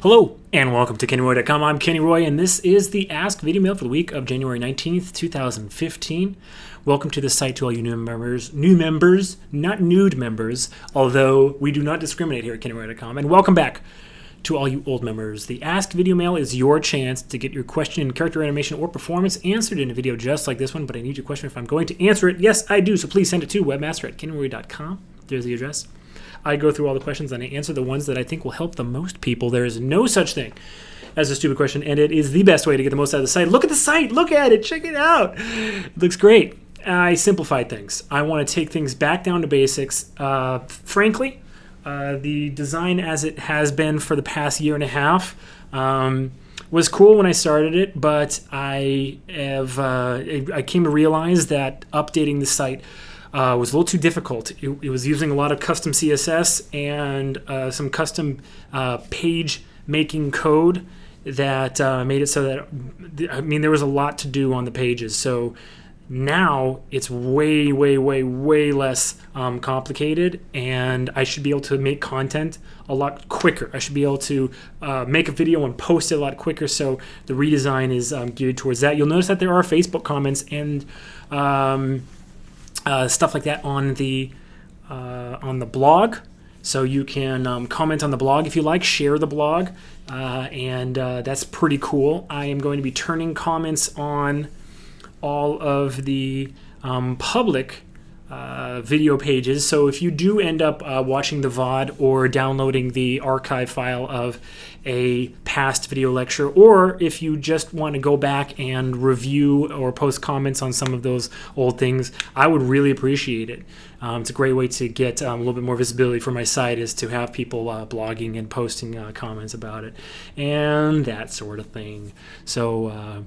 Hello and welcome to KennyRoy.com. I'm Kenny Roy and this is the Ask Videomail for the week of January 19th, 2015. Welcome to the site to all you new members, not nude members, although we do not discriminate here at KennyRoy.com. And welcome back to all you old members. The Ask Videomail is your chance to get your question in character animation or performance answered in a video just like this one, but I need your question if I'm going to answer it. Yes, I do, so please send it to webmaster@kennyroy.com. There's the address. I go through all the questions and I answer the ones that I think will help the most people. There is no such thing as a stupid question, and it is the best way to get the most out of the site. Look at the site. Look at it. Check it out. It looks great. I simplified things. I want to take things back down to basics. Frankly, the design as it has been for the past year and a half was cool when I started it, but I came to realize that updating the site was a little too difficult. It was using a lot of custom CSS and some custom page making code that made it so that, there was a lot to do on the pages. So now it's way less complicated, and I should be able to make content a lot quicker. I should be able to make a video and post it a lot quicker. So the redesign is geared towards that. You'll notice that there are Facebook comments and stuff like that on the blog, so you can comment on the blog if you like, share the blog, and that's pretty cool. I am going to be turning comments on all of the public video pages, so if you do end up watching the VOD or downloading the archive file of a past video lecture, or if you just want to go back and review or post comments on some of those old things, I would really appreciate it. It's a great way to get a little bit more visibility for my site, is to have people blogging and posting comments about it and that sort of thing. So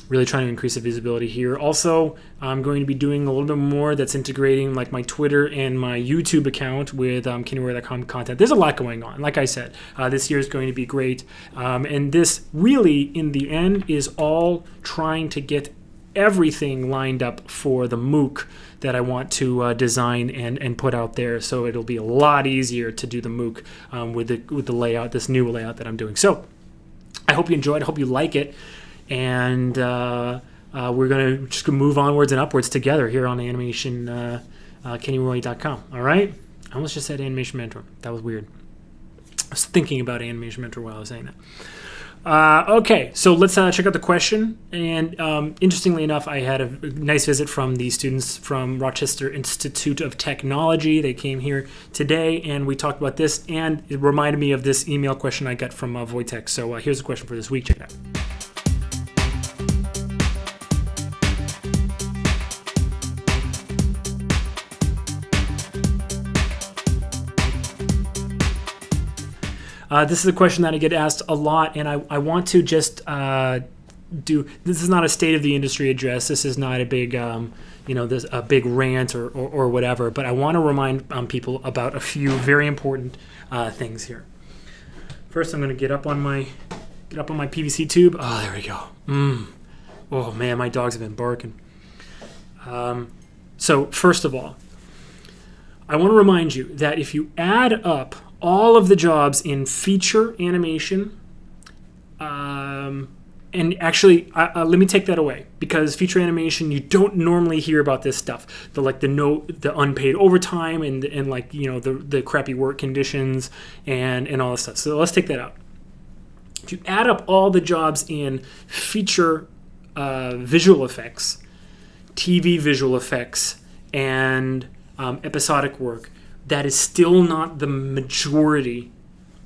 really trying to increase the visibility here. Also, I'm going to be doing a little bit more that's integrating like my Twitter and my YouTube account with KennyRoy.com content. There's a lot going on. Like I said, this year is going to be great. And this really, in the end, is all trying to get everything lined up for the MOOC that I want to design and put out there. So it'll be a lot easier to do the MOOC with the layout, this new layout that I'm doing. So I hope you enjoy it. I hope you like it. And we're going to move onwards and upwards together here on Animation KennyRoy.com. All right? I almost just said Animation Mentor. That was weird. I was thinking about Animation Mentor while I was saying that. Okay, so let's check out the question. And interestingly enough, I had a nice visit from the students from Rochester Institute of Technology. They came here today, and we talked about this, and it reminded me of this email question I got from Wojtek. So here's the question for this week. Check it out. This is a question that I get asked a lot, and I want to just this is not a state of the industry address. This is not a big, this a big rant or whatever. But I want to remind people about a few very important things here. First, I'm going to get up on my PVC tube. Oh, there we go. Oh man, my dogs have been barking. So first of all, I want to remind you that if you add up all of the jobs in feature animation, and actually, let me take that away, because feature animation, you don't normally hear about this stuff, the unpaid overtime and the crappy work conditions and all this stuff. So let's take that out. If you add up all the jobs in feature visual effects, TV visual effects, and episodic work, that is still not the majority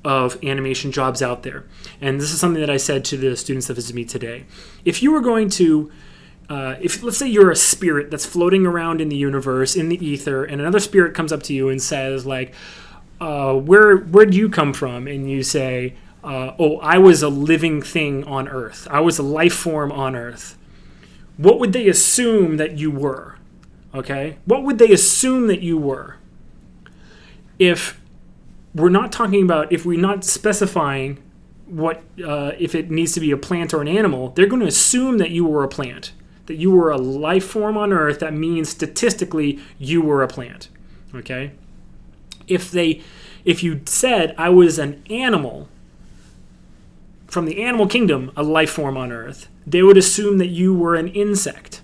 of animation jobs out there. And this is something that I said to the students that visited me today. If you were going to, if let's say you're a spirit that's floating around in the universe, in the ether, and another spirit comes up to you and says, like, where do you come from? And you say, I was a living thing on Earth. I was a life form on Earth. What would they assume that you were? Okay? What would they assume that you were? If we're not specifying what, if it needs to be a plant or an animal, they're going to assume that you were a plant, that you were a life form on Earth. That means statistically you were a plant. Okay? If you said I was an animal, from the animal kingdom, a life form on Earth, they would assume that you were an insect.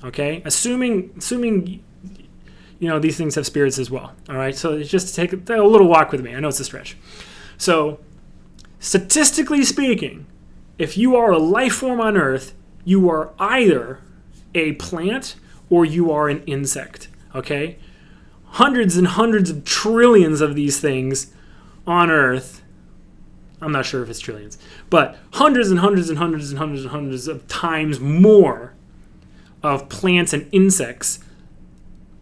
Okay, assuming these things have spirits as well. All right, so it's just take a little walk with me. I know it's a stretch. So, statistically speaking, if you are a life form on Earth, you are either a plant or you are an insect. Okay, hundreds and hundreds of trillions of these things on Earth. I'm not sure if it's trillions, but hundreds and hundreds and hundreds and hundreds and hundreds of times more of plants and insects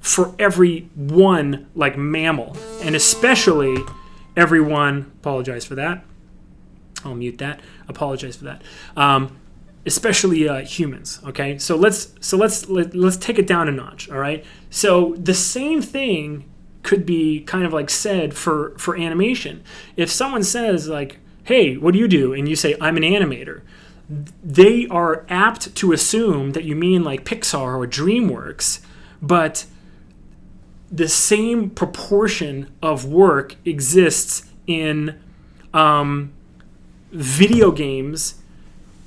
for every one like mammal, and especially every one. Apologize for that. I'll mute that. Apologize for that. Especially humans. Okay, so let's take it down a notch. All right. So the same thing could be kind of like said for animation. If someone says like, "Hey, what do you do?" and you say, "I'm an animator," they are apt to assume that you mean like Pixar or DreamWorks, but the same proportion of work exists in video games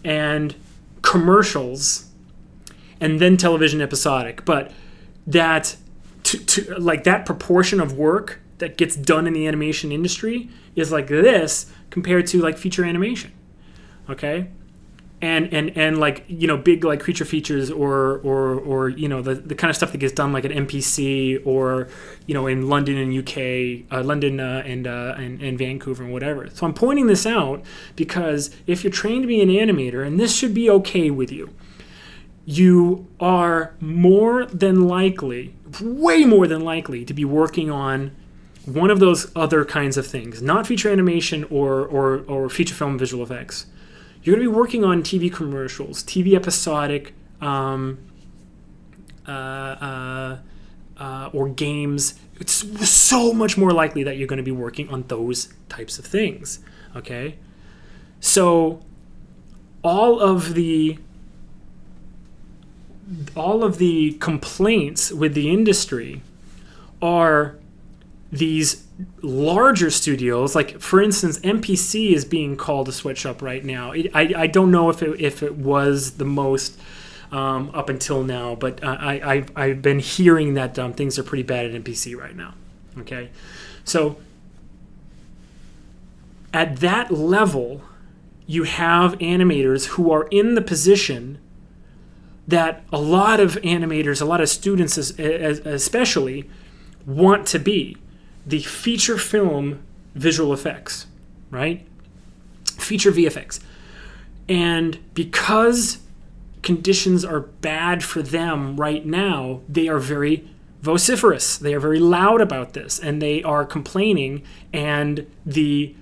and commercials and then television episodic. But that to like that proportion of work that gets done in the animation industry is like this compared to like feature animation. Okay? And like, big like creature features or the kind of stuff that gets done like at MPC or in London and UK, London and Vancouver and whatever. So I'm pointing this out because if you're trained to be an animator, and this should be okay with you, you are more than likely, way more than likely, to be working on one of those other kinds of things, not feature animation or feature film visual effects. You're going to be working on TV commercials, TV episodic, or games. It's so much more likely that you're going to be working on those types of things. Okay, so all of the complaints with the industry are these larger studios, like for instance, MPC is being called a sweatshop right now. I don't know if it was the most up until now, but I've been hearing that things are pretty bad at MPC right now. Okay, so at that level, you have animators who are in the position that a lot of animators, a lot of students especially, want to be. The feature film visual effects, right? Feature VFX. And because conditions are bad for them right now, they are very vociferous. They are very loud about this, and they are complaining, and it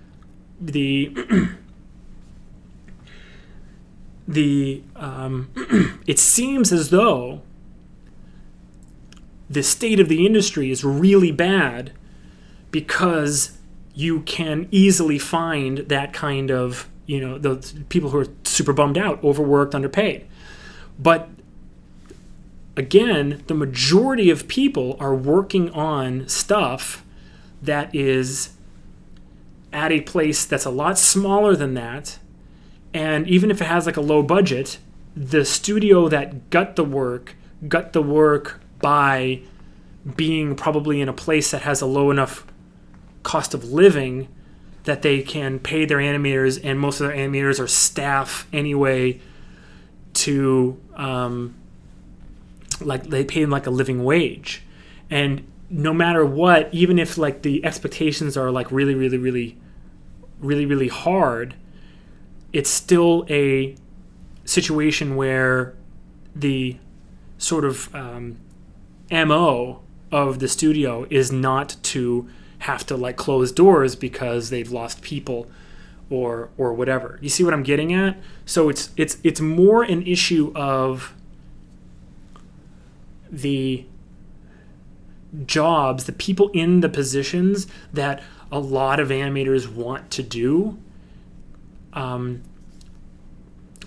seems as though the state of the industry is really bad because you can easily find that kind of, the people who are super bummed out, overworked, underpaid. But again, the majority of people are working on stuff that is at a place that's a lot smaller than that. And even if it has like a low budget, the studio that got the work by being probably in a place that has a low enough cost of living that they can pay their animators, and most of their animators are staff anyway, to like they pay them like a living wage. And no matter what, even if like the expectations are like really, really, really, really, really hard, it's still a situation where the sort of MO of the studio is not to have to like close doors because they've lost people or whatever. You see what I'm getting at? So it's more an issue of the jobs, the people in the positions that a lot of animators want to do are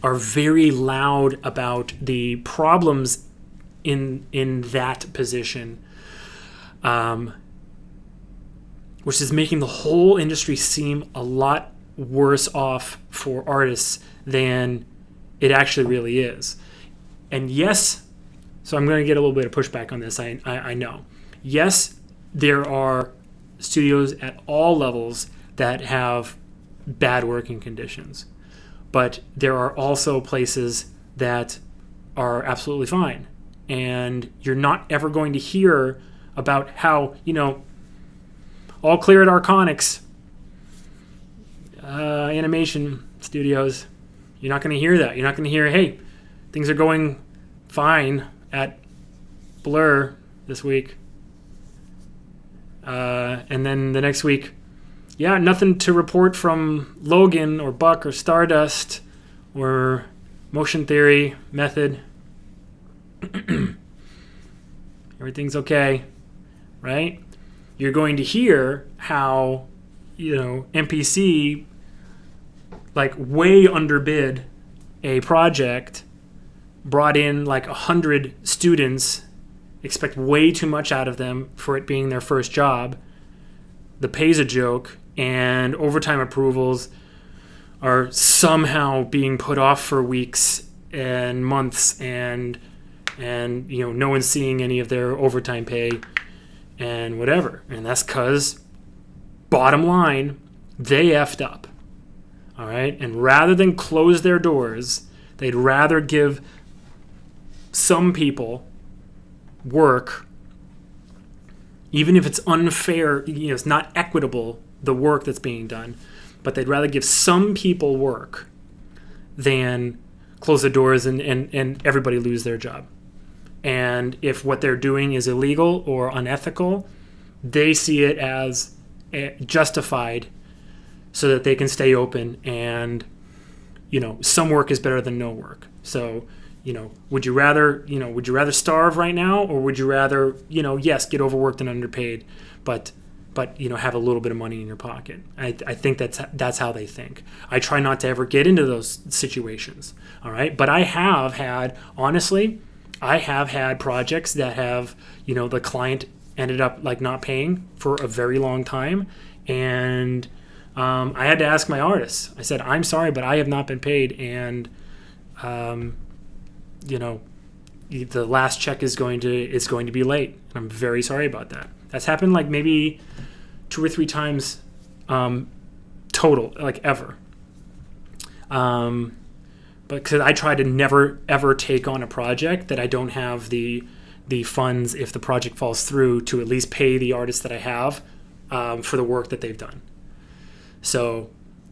very loud about the problems in that position, which is making the whole industry seem a lot worse off for artists than it actually really is. And yes, so I'm going to get a little bit of pushback on this, I know. Yes, there are studios at all levels that have bad working conditions, but there are also places that are absolutely fine. And you're not ever going to hear about how, all clear at Arconics, animation studios. You're not going to hear that. You're not going to hear, hey, things are going fine at Blur this week. And then the next week, yeah, nothing to report from Logan or Buck or Stardust or Motion Theory, Method. Everything's okay, right? You're going to hear how, MPC way underbid a project, brought in 100 students, expect way too much out of them for it being their first job. The pay's a joke, and overtime approvals are somehow being put off for weeks and months, and no one's seeing any of their overtime pay and whatever. And that's because, bottom line, they effed up. All right? And rather than close their doors, they'd rather give some people work, even if it's unfair, it's not equitable, the work that's being done, but they'd rather give some people work than close the doors and everybody lose their job. And if what they're doing is illegal or unethical, they see it as justified so that they can stay open. And, some work is better than no work. So, would you rather starve right now, or would you rather, yes, get overworked and underpaid, but have a little bit of money in your pocket? I think that's how they think. I try not to ever get into those situations. All right. But I have had projects that have, the client ended up not paying for a very long time. And I had to ask my artists. I said, I'm sorry, but I have not been paid. And, the last check is going to be late. And I'm very sorry about that. That's happened maybe 2 or 3 times total, ever. But because I try to never ever take on a project that I don't have the funds, if the project falls through, to at least pay the artists that I have for the work that they've done. So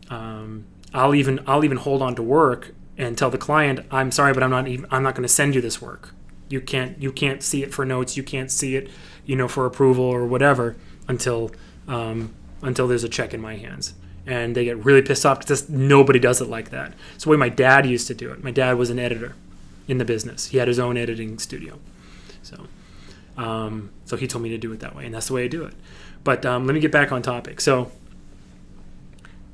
I'll even hold on to work and tell the client, I'm sorry, but I'm not going to send you this work. You can't see it for notes. You can't see it, for approval or whatever until there's a check in my hands. And they get really pissed off because nobody does it like that. It's the way my dad used to do it. My dad was an editor in the business. He had his own editing studio. So he told me to do it that way, and that's the way I do it. But let me get back on topic. So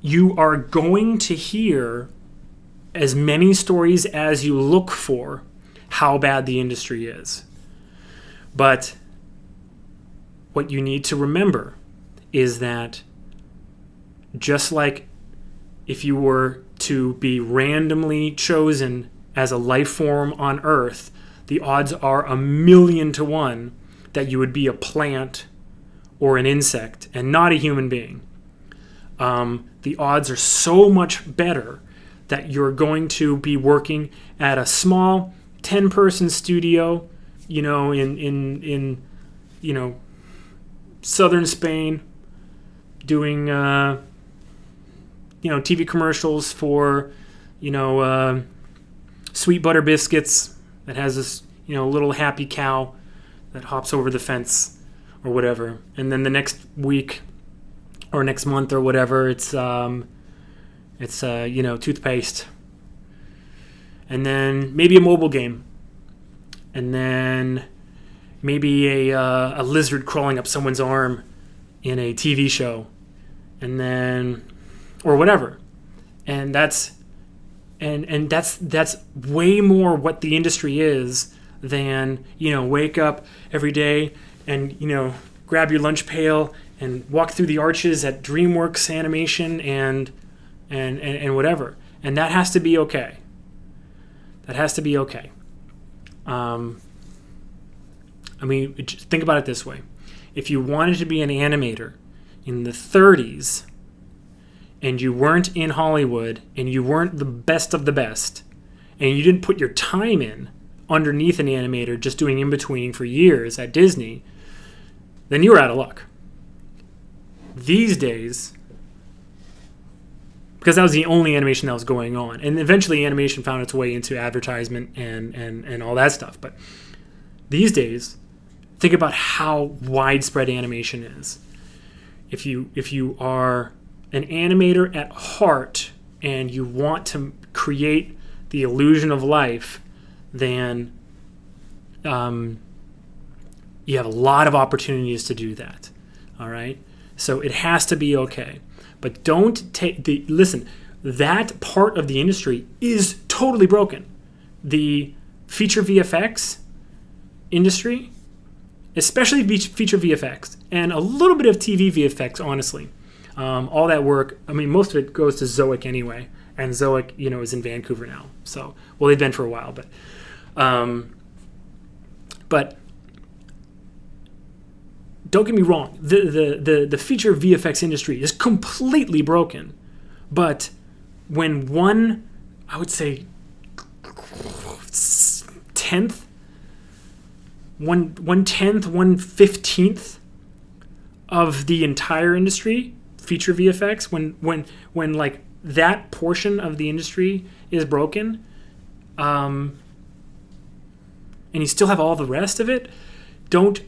you are going to hear as many stories as you look for how bad the industry is. But what you need to remember is that just like if you were to be randomly chosen as a life form on Earth, the odds are 1,000,000 to 1 that you would be a plant or an insect and not a human being. The odds are so much better that you're going to be working at a small 10-person studio, in southern Spain, doing TV commercials for sweet butter biscuits that has this little happy cow that hops over the fence or whatever, and then the next week or next month or whatever it's toothpaste, and then maybe a mobile game, and then maybe a lizard crawling up someone's arm in a TV show, and then or whatever. And that's way more what the industry is than wake up every day and grab your lunch pail and walk through the arches at DreamWorks Animation and and whatever. And that has to be okay. That has to be okay. I mean, just think about it this way. If you wanted to be an animator in the 30s and you weren't in Hollywood and you weren't the best of the best and you didn't put your time in underneath an animator just doing in-betweening for years at Disney, then you were out of luck. These days, because that was the only animation that was going on, and eventually animation found its way into advertisement and all that stuff, but these days, think about how widespread animation is. If you are an animator at heart and you want to create the illusion of life, then you have a lot of opportunities to do that. All right? So it has to be okay. But don't take listen, that part of the industry is totally broken. The feature VFX industry, especially feature VFX, and a little bit of TV VFX, honestly. All that work, I mean, most of it goes to Zoic anyway, and Zoic, is in Vancouver now. So, well, they've been for a while, but don't get me wrong, the feature VFX industry is completely broken. But when one, I would say, 1/10, 1/15 of the entire industry, feature VFX, when like that portion of the industry is broken, and you still have all the rest of it, don't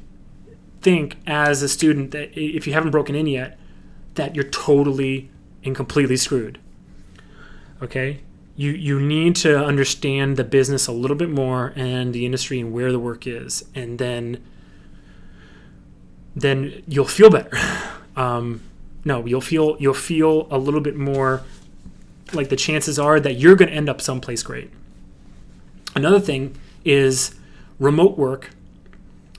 think as a student that if you haven't broken in yet, that you're totally and completely screwed. Okay? You need to understand the business a little bit more and the industry and where the work is, and then you'll feel better. You'll feel a little bit more like the chances are that you're going to end up someplace great. Another thing is remote work.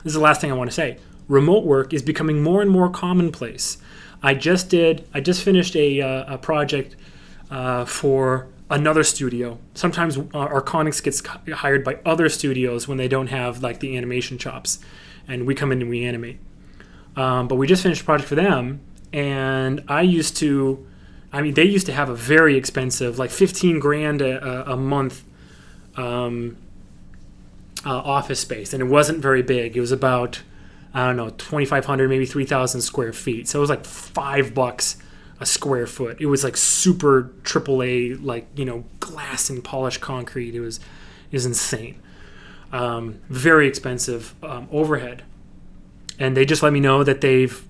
This is the last thing I want to say. Remote work is becoming more and more commonplace. I just finished a project for another studio. Sometimes Arconics gets hired by other studios when they don't have like the animation chops, and we come in and we animate. But we just finished a project for them, and they used to have a very expensive, like $15,000 a month office space, and it wasn't very big. It was about, I don't know, 2,500, maybe 3,000 square feet. So it was like $5 a square foot. It was like super AAA, like, glass and polished concrete. It was insane. Very expensive overhead. And they just let me know that they've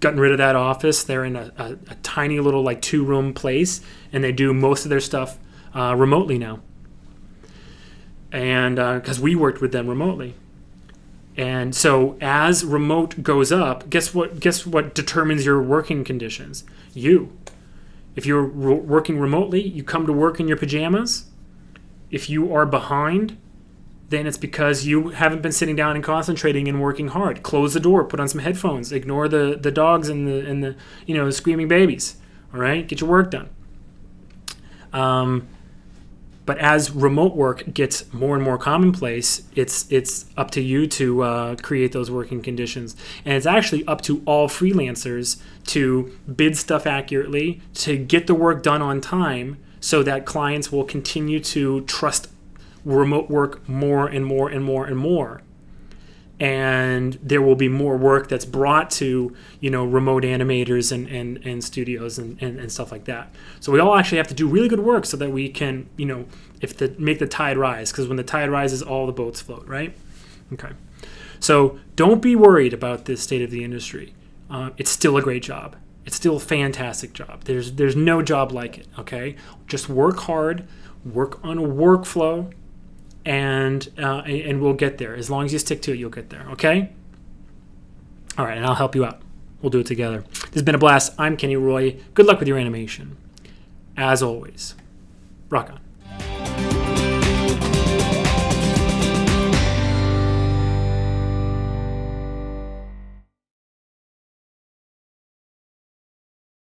gotten rid of that office. They're in a tiny little like 2-room place, and they do most of their stuff remotely now. And because we worked with them remotely. And so as remote goes up, guess what determines your working conditions? You. If you're working remotely, you come to work in your pajamas. If you are behind, then it's because you haven't been sitting down and concentrating and working hard. Close the door, put on some headphones, ignore the dogs and the screaming babies. All right? Get your work done. But as remote work gets more and more commonplace, it's up to you to create those working conditions. And it's actually up to all freelancers to bid stuff accurately, to get the work done on time, so that clients will continue to trust remote work more and more and more and more. And there will be more work that's brought to, remote animators and studios and stuff like that. So we all actually have to do really good work so that we can, make the tide rise. Because when the tide rises, all the boats float, right? Okay. So don't be worried about this state of the industry. It's still a great job. It's still a fantastic job. There's no job like it, okay? Just work hard, work on a workflow, and we'll get there. As long as you stick to it, you'll get there, okay? All right, and I'll help you out. We'll do it together. This has been a blast. I'm Kenny Roy. Good luck with your animation. As always, rock on.